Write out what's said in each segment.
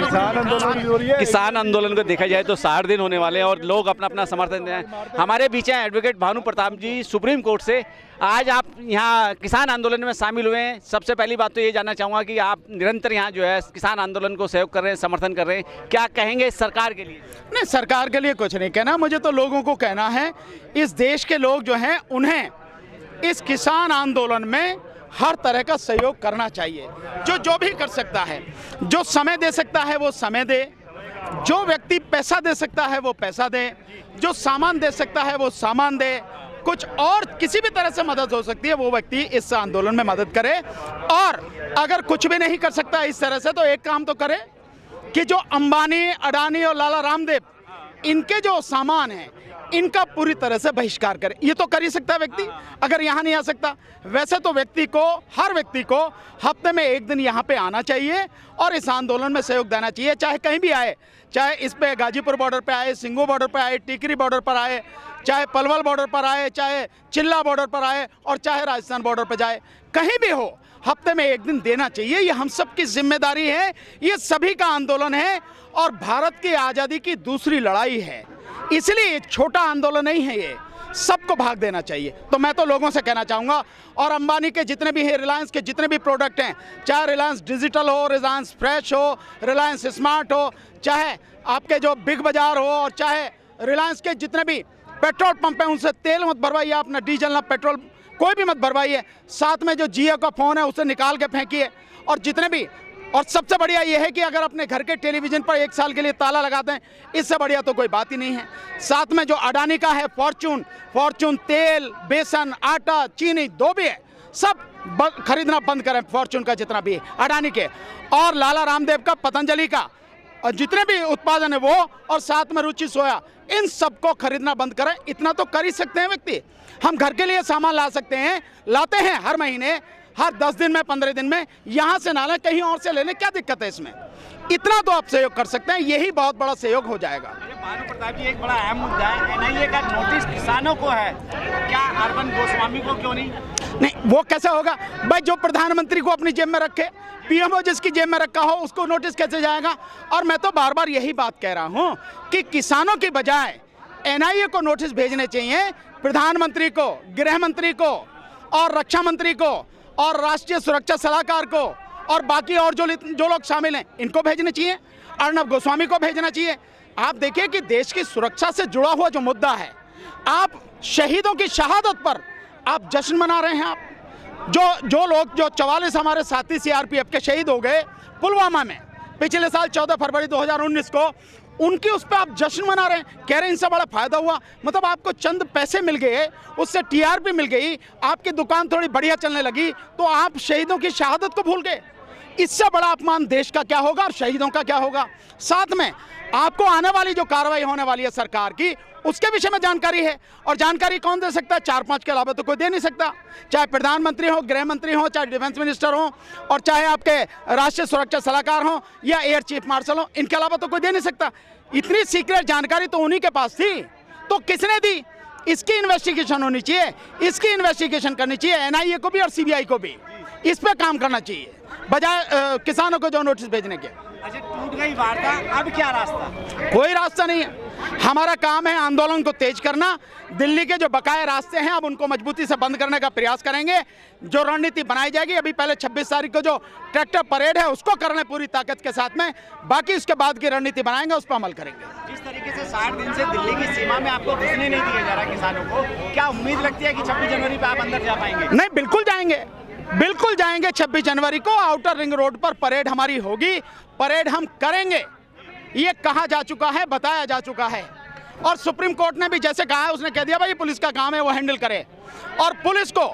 किसान आंदोलन को देखा जाए तो 60 दिन होने वाले हैं और लोग अपना अपना समर्थन दे रहे हैं। हमारे बीच हैं एडवोकेट भानु प्रताप जी सुप्रीम कोर्ट से। आज आप यहाँ किसान आंदोलन में शामिल हुए हैं। सबसे पहली बात तो ये जानना चाहूँगा कि आप निरंतर यहाँ जो है किसान आंदोलन को सहयोग कर रहे हैं, समर्थन कर रहे हैं, क्या कहेंगे सरकार के लिए? नहीं, सरकार के लिए कुछ नहीं कहना, मुझे तो लोगों को कहना है, इस देश के लोग जो हैं उन्हें इस किसान आंदोलन में हर तरह का सहयोग करना चाहिए। जो भी कर सकता है, जो समय दे सकता है वो समय दे, जो व्यक्ति पैसा दे सकता है वो पैसा दे, जो सामान दे सकता है वो सामान दे, कुछ और किसी भी तरह से मदद हो सकती है वो व्यक्ति इस आंदोलन में मदद करे। और अगर कुछ भी नहीं कर सकता इस तरह से तो एक काम तो करे कि जो अंबानी, अडानी और लाला रामदेव, इनके जो सामान हैं इनका पूरी तरह से बहिष्कार करे। ये तो कर ही सकता है व्यक्ति, अगर यहाँ नहीं आ सकता। वैसे तो हर व्यक्ति को हफ्ते में एक दिन यहाँ पे आना चाहिए और इस आंदोलन में सहयोग देना चाहिए, चाहे कहीं भी आए, चाहे इस पे गाजीपुर बॉर्डर पे आए, सिंगू बॉर्डर पे आए, टिकरी बॉर्डर पर आए, चाहे पलवल बॉर्डर पर आए, चाहे चिल्ला बॉर्डर पर आए और चाहे राजस्थान बॉर्डर पर जाए, कहीं भी हो हफ्ते में एक दिन देना चाहिए। ये हम सब की जिम्मेदारी है, ये सभी का आंदोलन है और भारत की आज़ादी की दूसरी लड़ाई है, इसलिए एक छोटा आंदोलन नहीं है, ये सबको भाग देना चाहिए। तो मैं तो लोगों से कहना चाहूँगा, और अंबानी के जितने भी हैं, रिलायंस के जितने भी प्रोडक्ट हैं, चाहे रिलायंस डिजिटल हो, रिलायंस फ्रेश हो, रिलायंस स्मार्ट हो, चाहे आपके जो बिग बाजार हो, और चाहे रिलायंस के जितने भी पेट्रोल पंप हैं उनसे तेल मत भरवाइए, अपना डीजल ना पेट्रोल कोई भी मत भरवाइए। साथ में जो जियो का फ़ोन है उसे निकाल के फेंकिए। और जितने भी, और सबसे बढ़िया ये है कि अगर अपने घर के टेलीविज़न पर 1 साल के लिए ताला लगा दें, इससे बढ़िया तो कोई बात ही नहीं है। साथ में जो अडानी का है फॉर्चून तेल, बेसन, आटा, चीनी जो भी है सब खरीदना बंद करें, फॉर्चून का जितना भी है, अडानी के, और लाला रामदेव का, पतंजलि का, और जितने भी उत्पादन है वो, और साथ में रुचि सोया, इन सबको खरीदना बंद करें। इतना तो कर ही सकते हैं व्यक्ति। हम घर के लिए सामान ला सकते हैं, लाते हैं हर महीने, हर 10 दिन में, 15 दिन में, यहाँ से ना लें कहीं और से लेने, क्या दिक्कत है इसमें? इतना तो आप सहयोग कर सकते हैं, यही बहुत बड़ा सहयोग हो जाएगा। भानु प्रताप जी, एक बड़ा अहम मुद्दा है, एनआईए का नोटिस किसानों को है, क्या अर्बन गोस्वामी को क्यों नहीं? नहीं, वो कैसे होगा भाई? जो प्रधानमंत्री को अपनी जेब में रखे, पीएमओ जिसकी जेब में रखा हो, उसको नोटिस कैसे जाएगा? और मैं तो बार बार यही बात कह रहा हूँ कि किसानों की बजाय एनआईए को नोटिस भेजने चाहिए, प्रधानमंत्री को, गृह मंत्री को, और रक्षा मंत्री को, और राष्ट्रीय सुरक्षा सलाहकार को, और बाकी और जो लोग शामिल हैं इनको भेजने चाहिए, अर्नब गोस्वामी को भेजना चाहिए। आप देखिए कि देश की सुरक्षा से जुड़ा हुआ जो मुद्दा है, आप शहीदों की शहादत पर आप जश्न मना रहे हैं। आप जो लोग, जो 44 हमारे साथी सीआरपीएफ के शहीद हो गए पुलवामा में पिछले साल 14 फरवरी 2019 को, उनकी उस पर आप जश्न मना रहे हैं, कह रहे हैं इनसे बड़ा फायदा हुआ। मतलब आपको चंद पैसे मिल गए, उससे टीआरपी मिल गई, आपकी दुकान थोड़ी बढ़िया चलने लगी, तो आप शहीदों की शहादत को भूल गए। इससे बड़ा अपमान देश का क्या होगा और शहीदों का क्या होगा? साथ में आपको आने वाली जो कार्रवाई होने वाली है सरकार की, उसके विषय में जानकारी है, और जानकारी कौन दे सकता है? 4-5 के अलावा तो कोई दे नहीं सकता, चाहे प्रधानमंत्री हो, गृह मंत्री हो, चाहे डिफेंस मिनिस्टर हो, और चाहे आपके राष्ट्रीय सुरक्षा सलाहकार हो या एयर चीफ मार्शल हो, इनके अलावा तो कोई दे नहीं सकता। इतनी सीक्रेट जानकारी तो उन्हीं के पास थी, तो किसने दी? इसकी इन्वेस्टिगेशन होनी चाहिए, इसकी इन्वेस्टिगेशन करनी चाहिए, एनआईए को भी और सीबीआई को भी इस पे काम करना चाहिए, बजाय किसानों को जो नोटिस भेजने के। अच्छा, टूट गई वार्ता, अब क्या रास्ता? कोई रास्ता नहीं है। हमारा काम है आंदोलन को तेज करना। दिल्ली के जो बकाया रास्ते हैं अब उनको मजबूती से बंद करने का प्रयास करेंगे। जो रणनीति बनाई जाएगी, अभी पहले 26 तारीख को जो ट्रैक्टर परेड है उसको करने पूरी ताकत के साथ में, बाकी उसके बाद की रणनीति बनाएंगे, उस पर अमल करेंगे। जिस तरीके से 60 दिन से दिल्ली की सीमा में आपको घुसने नहीं दिया जा रहा किसानों को, क्या उम्मीद लगती है कि 26 जनवरी पर आप अंदर जा पाएंगे? नहीं, बिल्कुल जाएंगे, बिल्कुल जाएंगे। 26 जनवरी को आउटर रिंग रोड पर परेड हमारी होगी, परेड हम करेंगे। ये कहा जा चुका है, बताया जा चुका है, और सुप्रीम कोर्ट ने भी जैसे कहा है, उसने कह दिया भाई पुलिस का काम है वो हैंडल करे, और पुलिस को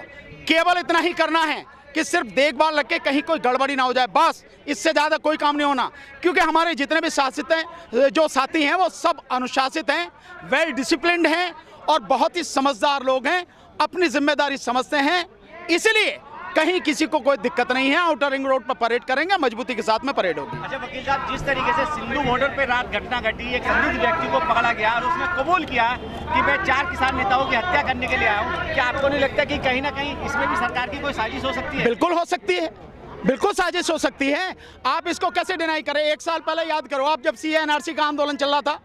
केवल इतना ही करना है कि सिर्फ देखभाल रखे, कहीं कोई गड़बड़ी ना हो जाए, बस। इससे ज़्यादा कोई काम नहीं होना, क्योंकि हमारे जितने भी शासित हैं, जो साथी हैं, वो सब अनुशासित हैं, वेल डिसिप्लिन्ड हैं, और बहुत ही समझदार लोग हैं, अपनी जिम्मेदारी समझते हैं, इसलिए कहीं किसी को कोई दिक्कत नहीं है। आउटर रिंग रोड पर परेड करेंगे, मजबूती के साथ में परेड होगी। अच्छा वकील साहब, जिस तरीके से सिंधु बॉर्डर पे रात घटना घटी, एक संदिग्ध व्यक्ति को पकड़ा गया और उसने कबूल किया कि मैं 4 किसान नेताओं की हत्या करने के लिए आया हूँ, क्या आपको नहीं लगता कि कहीं ना कहीं इसमें भी सरकार की कोई साजिश हो सकती है? बिल्कुल हो सकती है, बिल्कुल साजिश हो सकती है। आप इसको कैसे डिनाई करें? 1 साल पहले याद करो आप, जब सीए एनआरसी का आंदोलन चल रहा था,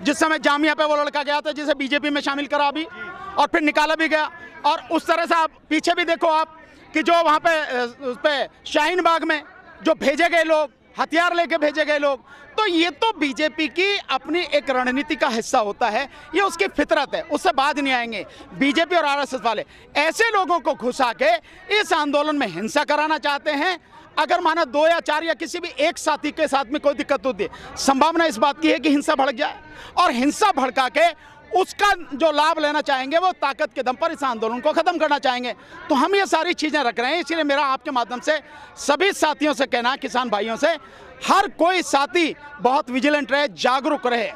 जिस समय जामिया पे वो लड़का गया था जिसे बीजेपी में शामिल करा भी और फिर निकाला भी गया, और उस तरह से आप पीछे भी देखो आप कि जो वहाँ पे उस पे शाहीन बाग में जो भेजे गए लोग, हथियार लेके भेजे गए लोग, तो ये तो बीजेपी की अपनी एक रणनीति का हिस्सा होता है, ये उसकी फितरत है, उससे बाद नहीं आएंगे। बीजेपी और आरएसएस वाले ऐसे लोगों को घुसा के इस आंदोलन में हिंसा कराना चाहते हैं। अगर माना 2 या 4 या किसी भी एक साथी के साथ में कोई दिक्कत होती है, संभावना इस बात की है कि हिंसा भड़क जाए, और हिंसा भड़का के उसका जो लाभ लेना चाहेंगे वो ताकत के दम पर इस आंदोलन को खत्म करना चाहेंगे। तो हम ये सारी चीज़ें रख रहे हैं। इसलिए मेरा आपके माध्यम से सभी साथियों से कहना है, किसान भाइयों से, हर कोई साथी बहुत विजिलेंट रहे, जागरूक रहे,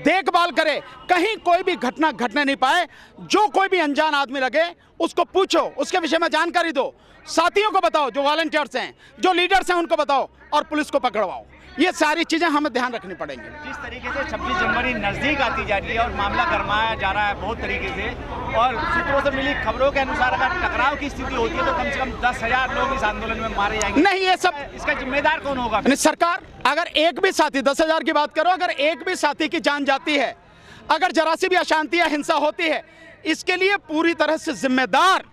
देखभाल करे, कहीं कोई भी घटना घटने नहीं पाए। जो कोई भी अनजान आदमी लगे उसको पूछो, उसके विषय में जानकारी दो, साथियों को बताओ, जो वॉलंटियर्स हैं, जो लीडर्स हैं उनको बताओ, और पुलिस को पकड़वाओ। ये सारी चीज़ें हमें ध्यान रखनी पड़ेंगी। जिस तरीके से 26 जनवरी नज़दीक आती जा रही है और मामला गरमाया जा रहा है बहुत तरीके से, और सूत्रों से मिली खबरों के अनुसार अगर टकराव की स्थिति होती है तो कम से कम 10,000 लोग इस आंदोलन में मारे जाएंगे। नहीं, ये सब इसका जिम्मेदार कौन होगा? सरकार। अगर एक भी साथी, 10,000 की बात करो, अगर एक भी साथी की जान जाती है, अगर जरा सी भी अशांति या हिंसा होती है, इसके लिए पूरी तरह से जिम्मेदार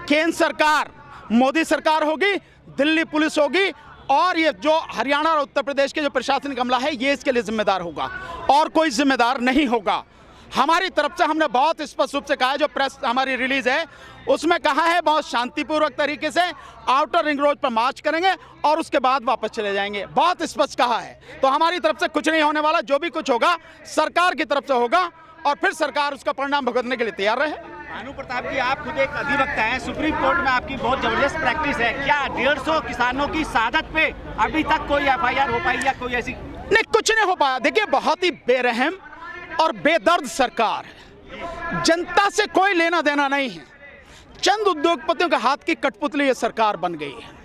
केंद्र सरकार, मोदी सरकार होगी, दिल्ली पुलिस होगी, और ये जो हरियाणा और उत्तर प्रदेश के जो प्रशासनिक अमला है, ये इसके लिए जिम्मेदार होगा, और कोई जिम्मेदार नहीं होगा। हमारी तरफ से हमने बहुत स्पष्ट रूप से कहा है, जो प्रेस हमारी रिलीज है उसमें कहा है बहुत शांतिपूर्वक तरीके से आउटर रिंग रोड पर मार्च करेंगे और उसके बाद वापस चले जाएंगे, बहुत स्पष्ट कहा है। तो हमारी तरफ से कुछ नहीं होने वाला, जो भी कुछ होगा सरकार की तरफ से होगा, और फिर सरकार उसका परिणाम भुगतने के लिए तैयार रहे। भानु प्रताप जी, आप खुद एक अधिवक्ता हैं, सुप्रीम कोर्ट में आपकी बहुत जबरदस्त प्रैक्टिस है, क्या 150 किसानों की शहादत पे अभी तक कोई एफआईआर हो पाई या कोई ऐसी? नहीं, कुछ नहीं हो पाया। देखिए, बहुत ही बेरहम और बेदर्द सरकार है, जनता से कोई लेना देना नहीं है, चंद उद्योगपतियों के हाथ की कठपुतली ये सरकार बन गई है,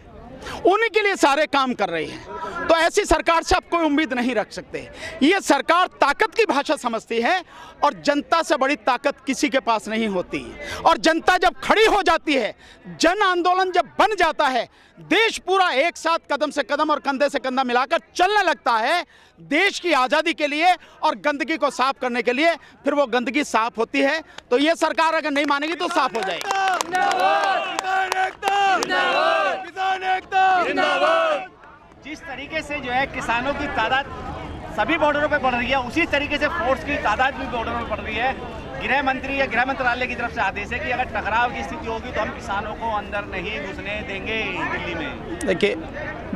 उन्हीं के लिए सारे काम कर रही है। तो ऐसी सरकार से आप कोई उम्मीद नहीं रख सकते। ये सरकार ताकत की भाषा समझती है, और जनता से बड़ी ताकत किसी के पास नहीं होती। और जनता जब खड़ी हो जाती है, जन आंदोलन जब बन जाता है, देश पूरा एक साथ कदम से कदम और कंधे से कंधा मिलाकर चलने लगता है देश की आज़ादी के लिए और गंदगी को साफ करने के लिए, फिर वो गंदगी साफ होती है। तो ये सरकार अगर नहीं मानेगी तो साफ हो जाएगी। जिस तरीके से जो है किसानों की तादाद सभी बॉर्डरों पे बढ़ रही है, उसी तरीके से फोर्स की तादाद भी बॉर्डरों में बढ़ रही है। गृह मंत्री या गृह मंत्रालय की तरफ से आदेश है कि अगर टकराव की स्थिति होगी तो हम किसानों को अंदर नहीं घुसने देंगे दिल्ली में। देखिए,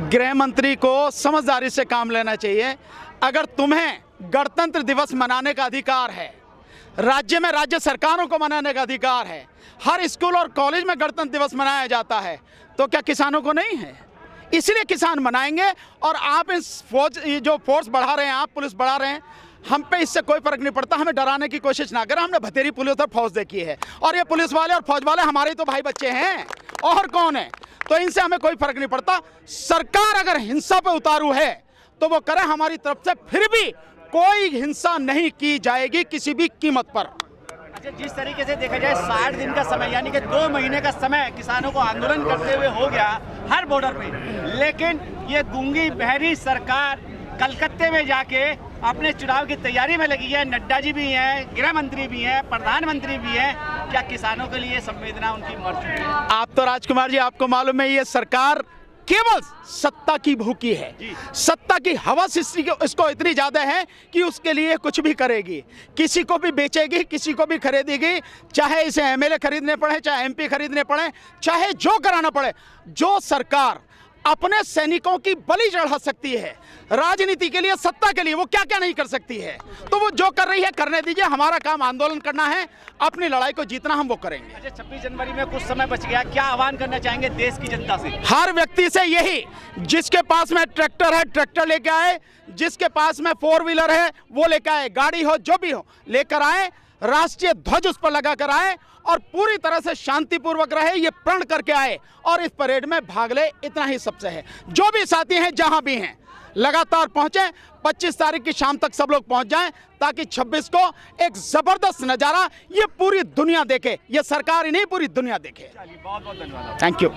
गृह मंत्री को समझदारी से काम लेना चाहिए। अगर तुम्हें गणतंत्र दिवस मनाने का अधिकार है, राज्य में राज्य सरकारों को मनाने का अधिकार है, हर स्कूल और कॉलेज में गणतंत्र दिवस मनाया जाता है, तो क्या किसानों को नहीं है? इसलिए किसान मनाएंगे। और आप इस जो फोर्स बढ़ा रहे हैं, आप पुलिस बढ़ा रहे हैं, हम पे इससे कोई फर्क नहीं पड़ता। हमें डराने की कोशिश ना करें। हमने भतेरी पुलिस और फौज देखी है, और ये पुलिस वाले और फौज वाले हमारे तो भाई बच्चे हैं, और कौन है? तो इनसे हमें कोई फर्क नहीं पड़ता। सरकार अगर हिंसा पे उतारू है तो वो करे, हमारी तरफ से फिर भी कोई हिंसा नहीं की जाएगी किसी भी कीमत पर। अच्छा, जिस तरीके से देखा जाए 60 दिन का समय, यानी कि 2 महीने का समय किसानों को आंदोलन करते हुए हो गया हर बॉर्डर पे, लेकिन ये गूंगी बहरी सरकार कलकत्ते में जाके अपने चुनाव की तैयारी में लगी है। नड्डा जी भी हैं, गृह मंत्री भी हैं, प्रधानमंत्री भी हैं। क्या किसानों के लिए संवेदना उनकी मर चुकी है? आप तो राजकुमार जी, आपको मालूम है ये सरकार केवल सत्ता की भूखी है, सत्ता की हवस इसको इतनी ज्यादा है कि उसके लिए कुछ भी करेगी, किसी को भी बेचेगी, किसी को भी खरीदेगी, चाहे इसे एमएलए खरीदने पड़े, चाहे एमपी खरीदने पड़े, चाहे जो कराना पड़े। जो सरकार अपने सैनिकों की बलि चढ़ा सकती है राजनीति के लिए, सत्ता के लिए, वो क्या क्या नहीं कर सकती है। तो वो जो कर रही है करने दीजिए। हमारा काम आंदोलन करना है, अपनी लड़ाई को जीतना, हम वो करेंगे। अच्छा, 26 जनवरी में कुछ समय बच गया, क्या आह्वान करना चाहेंगे देश की जनता से? हर व्यक्ति से यही, जिसके पास में ट्रैक्टर है ट्रैक्टर लेके आए, जिसके पास में 4 व्हीलर है वो लेकर आए, गाड़ी हो जो भी हो लेकर आए, राष्ट्रीय ध्वज उस पर लगा कर आए, और पूरी तरह से शांतिपूर्वक रहे, ये प्रण करके आए और इस परेड में भाग ले। इतना ही सबसे है। जो भी साथी हैं जहां भी हैं लगातार पहुंचे, 25 तारीख की शाम तक सब लोग पहुंच जाएं, ताकि 26 को एक जबरदस्त नजारा ये पूरी दुनिया देखे। ये सरकार ही नहीं, पूरी दुनिया देखे। बहुत बहुत धन्यवाद। Thank you.